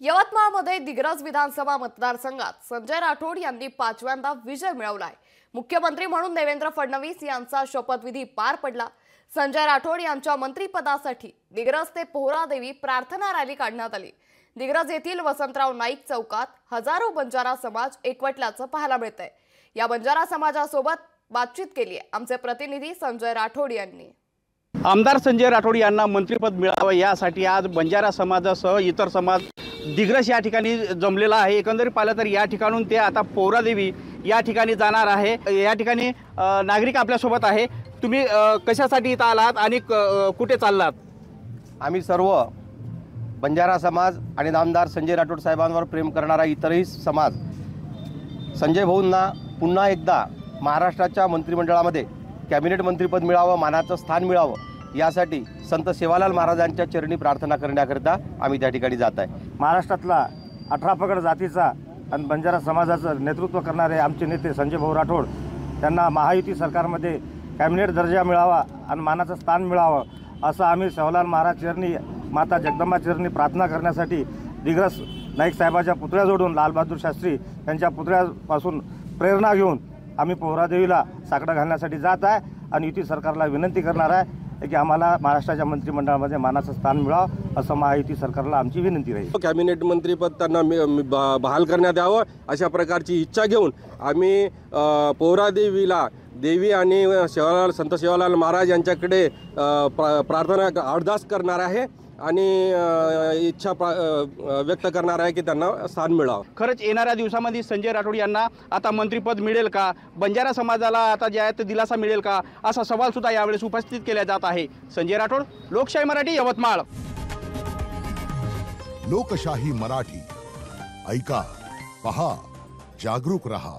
यवतमाळमध्ये दिग्रस विधानसभा मतदारसंघात संजय राठोड यांनी 5व्यांदा विजय मिळवलाय। मुख्यमंत्री म्हणून देवेंद्र फडणवीस यांचा शपथविधी पार पडला। संजय राठोड यांच्या मंत्रिपदासाठी दिग्रस ते पोहरादेवी प्रार्थना रॅली काढण्यात आली। दिग्रस येथील वसंतराव नाईक चौकात हजारो बंजारा समाज एकवटल्याचं पाहायला मिळतंय। या बंजारा समाजासोबत बातचीत केली आहे आमचे प्रतिनिधी संजय राठोड यांनी। आमदार संजय राठोड यांना मंत्रिपद मिळावं यासाठी आज बंजारा समाजासह इतर समाज दिग्रस या ठिकाणी जमलेला आहे। एकंदरीत पाहिलं तर या ठिकाणून ते आता पोहरादेवी या ठिकाणी जाणार आहे। या ठिकाणी नागरिक आपल्यासोबत आहे। तुम्ही कशासाठी इथं आलात आणि कुठे चाललात? आम्ही सर्व बंजारा समाज आणि आमदार संजय राठोड साहेबांवर प्रेम करणारा इतरही समाज संजय भाऊंना पुन्हा एकदा महाराष्ट्राच्या मंत्रिमंडळामध्ये कॅबिनेट मंत्रिपद मिळावं, मानाचं स्थान मिळावं यासाठी संत सेवालाल महाराजांच्या चरणी प्रार्थना करण्याकरिता आम्ही त्या ठिकाणी जात आहे। महाराष्ट्रातला 18 पगड जातीचा आणि बंजारा समाजाचं नेतृत्व करणारे आमचे नेते संजय भाऊ राठोड त्यांना महायुती सरकारमध्ये कॅबिनेट दर्जा मिळावा आणि मानाचं स्थान मिळावं असं आम्ही सेवालाल महाराज चरणी माता जगदंबा चरणी प्रार्थना करण्यासाठी दिग्रस नाईक साहेबाच्या पुतळ्याजवळून लालबहादूर शास्त्री यांच्या पुतळ्यापासून प्रेरणा घेऊन आम्ही पोहरादेवीला साकडं घालण्यासाठी जात आहे आणि युती सरकारला विनंती करणार आहे की आम्हाला महाराष्ट्राच्या मंत्रिमंडळामध्ये मानाचं स्थान मिळावं असं महायुती सरकारला आमची विनंती राहील। कॅबिनेट मंत्रिपद त्यांना बहाल करण्यात यावं अशा प्रकारची इच्छा घेऊन आम्ही पोहरादेवीला देवी आणि संत सेवालाल महाराज यांच्याकडे प्रार्थना अरदास करणार आहे आणि इच्छा व्यक्त करणार आहे की त्यांना स्थान मिळावं। खरंच येणाऱ्या दिवसामध्ये संजय राठोड यांना आता मंत्रिपद मिळेल का? बंजारा समाजाला आता जे आहे ते दिलासा मिळेल का? असा सवाल सुद्धा यावेळेस उपस्थित केला जात आहे। संजय राठोड, लोकशाही मराठी, यवतमाळ। लोकशाही मराठी, ऐका, पहा, जागरूक रहा।